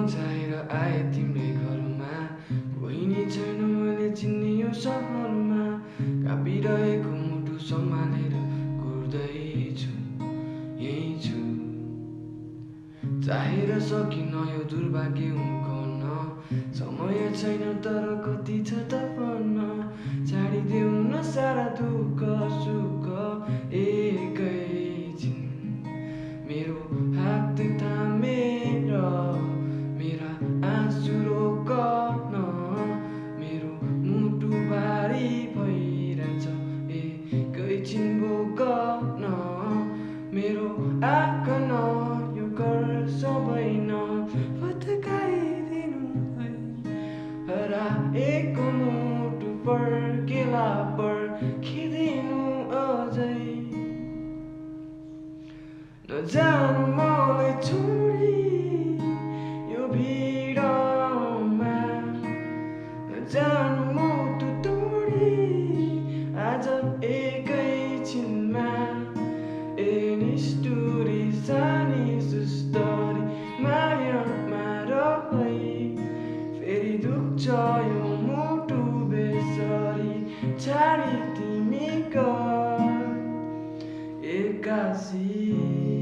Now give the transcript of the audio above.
चाहेर आए तिम्रै घरमा, कोही नि छैन मैले चिन्ने यो सहरमा। काँपिरहेको मुटु सम्हालेर कुर्दैछु, यही छु। चाहेर सकिन यो दुर्भाग्य उम्कन, समय छैन तर कति छ त भन्न। छाडिदेऊ न सारा दुःख सुख एकैछिन, मेरो हात थामेर मेरा आँसु रोकन। मेरो मुटु भारी भइरहेछ एकैछिन भोकन। मेरो आँखन यो कर सबै फतकाइदिनु है। हराएको मुटु फर्केला पर्खिदिनु अझै। नजानु मलाई छोडी यो भिडमा, नजानु मुटु तोडी आज एकैछिनमा। निष्ठुरी सानी सुस्तरी मायामा रही, फेरि दुख्छ यो मुटु बेसरी छाडी तिमी गए एक्कासी।